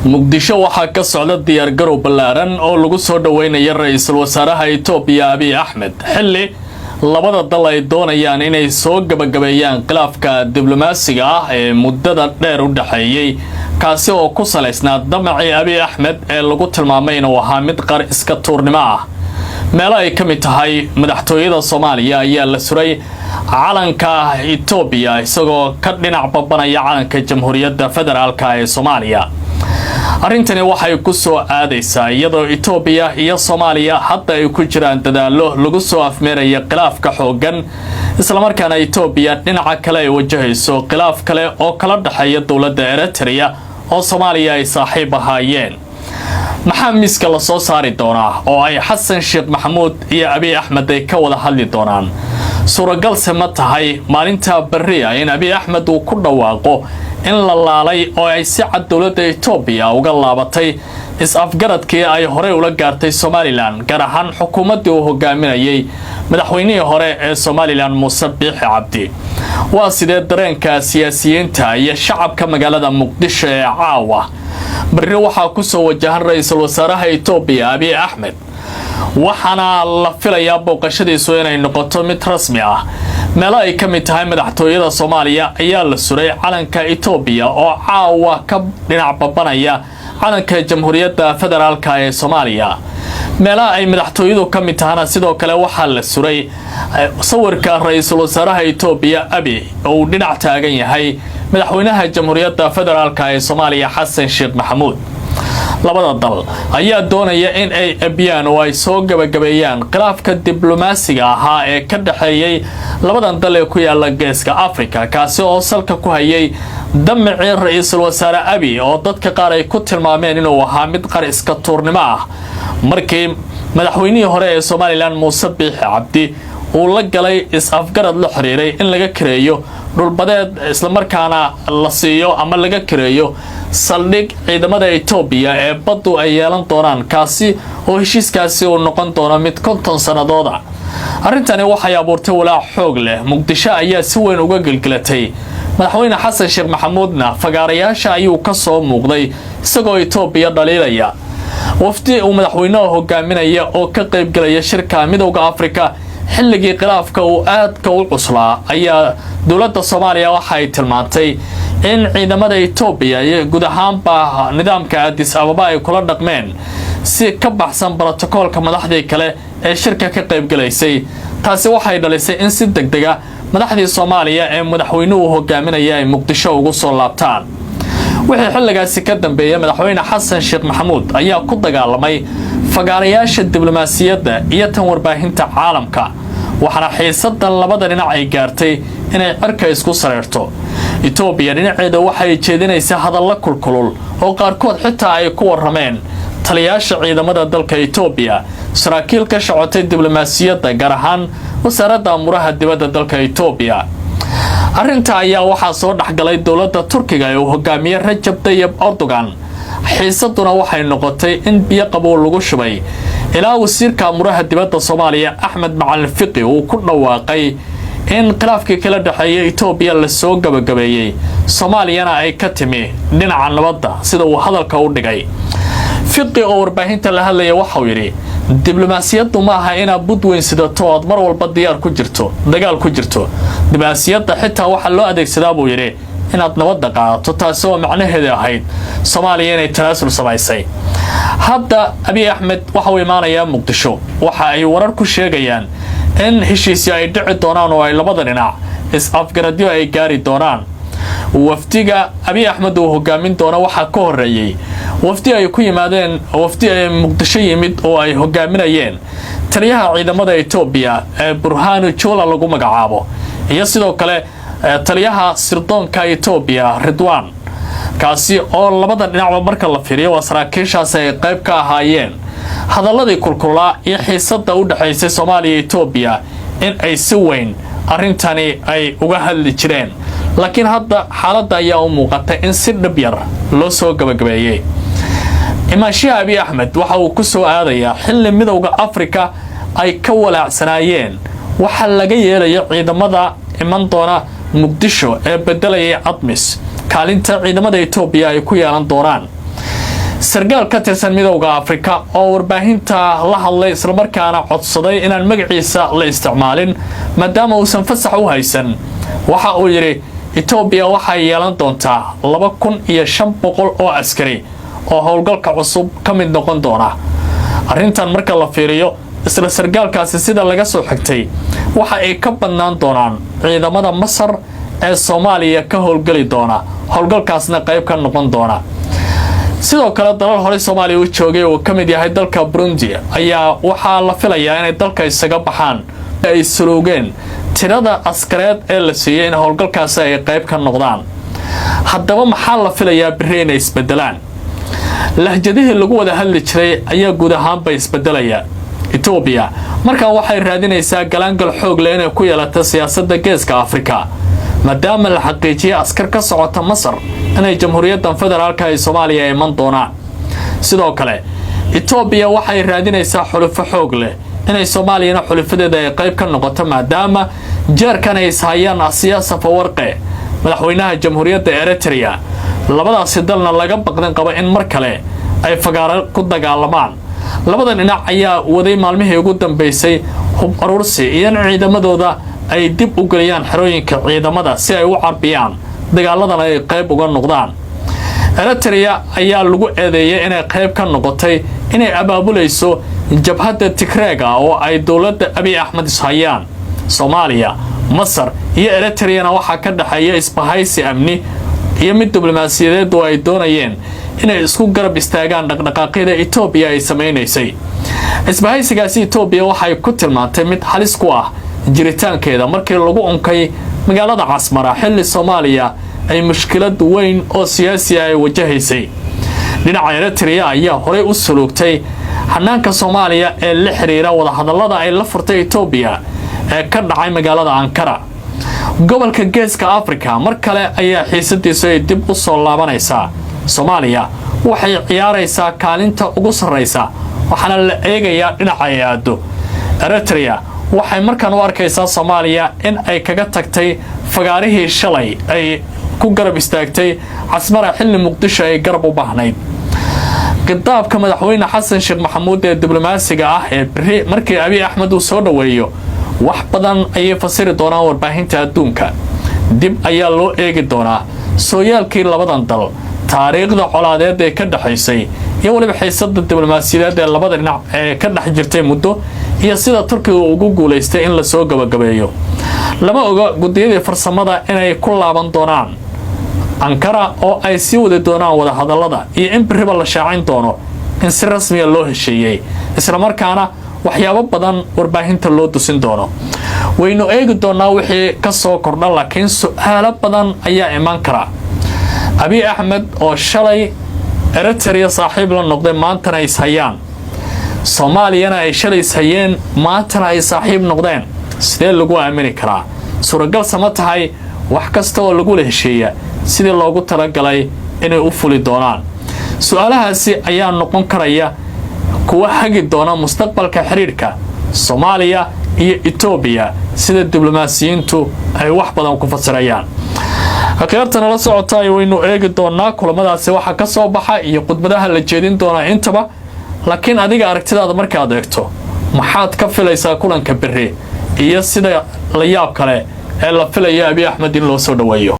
muqdisho waxaa ka socda diyaar garow ballaaran oo lagu soo dhaweynaya ra'iisul wasaaraha Itoobiya Abiy Ahmed xilli labada dal ay doonayaan inay soo gabagabeeyaan khilaafka diblomaasiga ah ee muddada dheer u dhaxeeyay kaasi oo ku saleysnaa damacii Abiy Ahmed ee lagu tilmaamay inuu ahaa mid qar iska tuurnimo ah meel ay ka mid tahay madaxtooyada Soomaaliya ayaa la suray calanka Itoobiya isagoo ka dhinac babanaya calanka Jamhuuriyadda Federaalka ee Soomaaliya arrintani waxay ku soo aadaysaa iyadoo Itoobiya iyo Soomaaliya hadda ay ku jiraan dadaalo lagu soo afmeeraya khilaafka xoogan isla markaana Itoobiya dhinaca kale ay wajahayso khilaaf kale oo kala dhaxeeya dawladda Eritrea oo Soomaaliya ay saaxiib ahaayeen maxaa miiska la soo saari doonaa oo ay Xasan Sheekh Maxamuud iyo Abiy Ahmed ay ka wada hadli doonaan suuragal ma tahay maalinta bariya in Abiy Ahmed uu ku dhawaaqo in la laalay oo ay si cad dawladda Itoobiya uga laabatay is-afgaradkii ay hore ula gaartay Somaliland gaar ahaan xukuumadii uu hogaaminayay madaxweynihii hore ee Somaliland Muuse Biixi Cabdi waa sidee dareenka siyaasiyiinta iyo shacabka magaalada Muqdisho ee caawa bari waxaa ku soo wajahan ra'iisul wasaaraha Itoobiya Abiy Ahmed waxaana la filayaa booqashadiisu inay noqoto mid rasmi ah meel ay ka mid tahay madaxtooyada Soomaaliya ayaa la suray calanka Itoobiya oo caawa ka dhinac babanaya calanka Jamhuuriyadda Federaalka ee Soomaaliya meel ay madaxtooyadu ka mid tahay sidoo kale waxaa la suray sawirka ra'iisul wasaaraha Itoobiya Abiy oo dhinac taagan yahay madaxweynaha Jamhuuriyadda Federaalka ee Soomaaliya Xasan Sheekh Maxamuud labada dal ayaa doonaya in ay abiyaan oo ay soo gabagabeeyaan khilaafka diblomaasiga ahaa ee ka dhaxeeyay labadan dal ee ku yaala geeska Afrika kaasi oo salka ku hayay damacii ra'iisul wasaare Abiy oo dadka qaar ay ku tilmaameen inuu ahaa mid qar iska tuurnimo ah markii madaxweynihii hore ee Somaliland Muuse Biixi Cabdi uu la galay is-afgarad la xiriiray in laga kireeyo dhulbadeed isla markaana la siiyo ama laga kireeyo saldhig ciidamada Itoobiya ee baddu ay yeelan doonaan kaasi oo heshiiskaasi uu noqon doono mid 50 sanadood ah arrintani waxay abuurtay walaac xoog leh Muqdisho ayaa si weyn uga gilgilatay madaxweyne Xasan Sheekh Maxamuudna fagaarayaasha ayuu ka soo muuqday isagoo Itoobiya dhaliilaya wafdi uu madaxweynaha hogaaminaya oo ka qayb galaya shirka midowga Afrika xilligii khilaafka uu aadka u cuslaa ayaa dawladda Soomaaliya waxay tilmaantay in ciidamada Itoobiya iyo guud ahaanba nidaamka Addis Ababa ay kula dhaqmeen si ka baxsan borotokoolka madaxdii kale ee shirka ka qayb galaysay taasi waxay dhalisay in si degdeg ah madaxdii Soomaaliya ee madaxweynuhu hogaaminaya ay Muqdisho ugu soo laabtaan wixii xilligaasi ka dambeeyay madaxweyne Xasan Sheekh Maxamuud ayaa ku dagaalamay fagaarayaasha diblomaasiyadda iyo tan warbaahinta caalamka waxaana xiisadan labada dhinac ay gaartay inay cirka isku sareerto Itoobiya dhinaceeda waxay jeedinaysaa hadallo kulkulul oo qaarkood xitaa ay ku warameen taliyaasha ciidamada dalka Itoobiya saraakiil ka shaqotay diblomaasiyadda gaar ahaan wasaaradda amuraha dibadda dalka Itoobiya arrinta ayaa waxaa soo dhaxgalay dawladda Turkiga ee uu hogaamiye Rajab Tayyip Erdogan xiisaduna waxay noqotay in biyo qabow lagu shubay ilaa wasiirka amuraha dibadda Soomaaliya Axmed Macalin Fiqi uu ku dhawaaqay in khilaafkii kala dhaxeeyay Itoobiya la soo gabagabeeyay Soomaaliyana ay ka timi dhinaca nabadda sida uu hadalka u dhigay Fiqi oo warbaahinta la hadlaya waxa uu yiri diblomaasiyaddu ma aha in budweyn sidato oo mar walba diyaar ku jirto dagaal ku jirto diblomaasiyadda xitaa waxa loo adeegsadaa buu yiri inaad nabadda qaadato taasi oo macnaheedu ahayd Soomaaliya inay tanaasul samaysay hadda Abiy Ahmed waxa uu imaanayaa Muqdisho waxa ay warar ku sheegayaan in heshiisyo ay dhici doonaan oo ay labada dhinac is-afgaradyo ay gaari doonaan wafdiga Abiy Ahmed uu hogaamin doono waxa ka horeeyay wafdi ay ku yimaadeen wafdi ay Muqdisho yimid oo ay hogaaminayeen taliyaha ciidamada Itoobiya ee Burhanu Jula lagu magacaabo iyo sidoo kale taliyaha sirdoonka Itoobiya Ridwan kaasi oo labada dhinacba marka la fiiriyo saraakiishaas ay qayb ka ahaayeen hadalladii kulkulaa iyo xiisadda u dhaxaysay Soomaaliya iyo Itoobiya in ay si weyn arrintani ay uga hadli jireen laakiin hadda xaaladda ayaa u muuqata in si dhib yar loo soo gabagabeeyay imaanshaha Abiy Ahmed waxa uu ku soo aadayaa xilli midowga Afrika ay ka walaacsanaayeen waxa laga yeelayo ciidamada iman doona Muqdisho ee bedelayay ATMIS kaalinta ciidamada Itoobiya ay ku yeelan doonaan sargaal ka tirsan midowga Afrika oo warbaahinta la hadlay isla markaana codsaday inaan magaciisa la isticmaalin maadaama uusan fasax u haysan waxa uu yiri Ethiopia waxay yeelan doontaa 2500 oo askari oo howlgalka cusub ka mid noqon doona arrintan marka la fiiriyo isla sargaalkaasi sida laga soo xigtay waxa ay ka badnaan doonaan ciidamada Masar ee Soomaaliya ka howlgali doona howlgalkaasna qayb ka noqon doona sidoo kale dalal hore Soomaaliya u joogay oo kamid yahay dalka Burundi ayaa waxa la filayaa inay dalka isaga baxaan ay sulugeen tirada askareed ee la siiyay in howlgalkaas ay qayb ka noqdaan haddaba maxaa la filayaa bari inay isbedelaan lahjadihii lagu wada hadli jiray ayaa guud ahaan isbedelaya Ethiopia markaan waxay raadinaysaa galaangal xoog leh inay ku yeelato siyaasadda geeska Afrika maadaama la xaqiijiyay askar ka socota Masar inay jamhuuriyadda federaalka ee Soomaaliya ay man doonaan sidoo kale Ethiopia waxay raadinaysaa xulufo xoog leh inay Soomaaliya xulufadeeda ay qayb ka noqoto maadaama jeerkan ay hayaan siyaasad fawarqe madaxweynaha jamhuuriyadda Eritrea labadaas dalna laga baqdan qaba in mar kale ay fagaaro ku dagaalamaan labadan dhinac ayaa waday maalmihii ugu dambeysay hub urursi iyo ciidamadooda ay dib u galiyaan xerooyinka ciidamada si ay u carbiyaan dagaaladan ay qayb uga noqdaan Eritrea ayaa lagu eedeeyay inay qayb ka noqotay inay abaabulayso jabhadda Tigreega oo ay dawladda Abiy Ahmed ishayaan Soomaaliya Masar iyo Eritrea waxa ka dhaxaya isbahaysi amni iyo mid diblomaasiyadeed oo ay doonayeen inay isku garab istaagaan dhaqdhaqaaqyada Ethiopia ay sameeynaysa isbahaysigaasi Ethiopia waxay ku tilmaantay mid halis ku ah jiritaankeeda markii lagu unkay magaalada Casmara xilli Soomaaliya ay mushkilad weyn oo siyaasi ay wajahaysay dhinaca Eritrea ayaa horey u sulugtay hanaanka Soomaaliya ee la xiriira wada hadallada ay la furtay Ethiopia ee ka dhacay magaalada Ankara gobolka geeska Afrika mar kale ayaa xiisadiisu ay dib u soo laabanaysaa Soomaaliya waxay ciyaaraysaa kaalinta ugu sareysa waxaana la eegayaa dhinaca aado Eritrea waxay markaan u arkaysaa Soomaaliya in ay kaga tagtay fagaarihii shalay ay ku garab istaagtay Casmara xilli Muqdisho ay garab u baahnayd qadaabka madaxweyne Xasan Sheekh Maxamuud ee diblomaasiga ah ee bari markii Abiy Ahmed uu soo dhaweeyo wax badan ay fasiri doonaan warbaahinta adduunka dib ayaa loo eegi doonaa sooyaalkii labadan dal taariikhda colaadeed ee ka dhaxaysay iyo waliba xiisadda diblomaasiyadeed ee labada dhinac ee ka dhax jirtay muddo iyo sida Turkiga ugu guuleystay in la soo gabagabeeyo lama oga gudiyada farsamada inay ku laaban doonaan Ankara oo ay si wada doonaan wada hadallada iyo in bariba la shaacin doono in si rasmi ah loo heshiiyay isla markaana waxyaabo badan warbaahinta loo dusin doono waynu eegi doonaa wixii ka soo kordha laakiin su'aalo badan ayaa iman kara Abiy Ahmed oo shalay Eritrea saaxiib la noqday maantana ay hayaan Soomaaliyana ay shalay hayeen maantana ay saaxiib noqdeen sidee lagu aamini karaa suuragal sama tahay wax kasta oo lagu heshiiya sidii loogu talagalay inay u fuli doonaan su'aalahaasi ayaa noqon karaya kuwa hagi doona mustaqbalka xiriirka Soomaaliya iyo Ethiopia sida diblomaasiyiintu ay wax badan ku fasirayaan akhirtan la socotay waynu eegi doonaa kulamadaasi waxa ka soo baxa iyo khudbadaha la jeedin doona intaba laakiin adiga aragtidaada markaad eegto maxaad ka filaysaa kulanka bari iyo sida la yaab kale ee la filayo Abiy Ahmed in loo soo dhaweeyo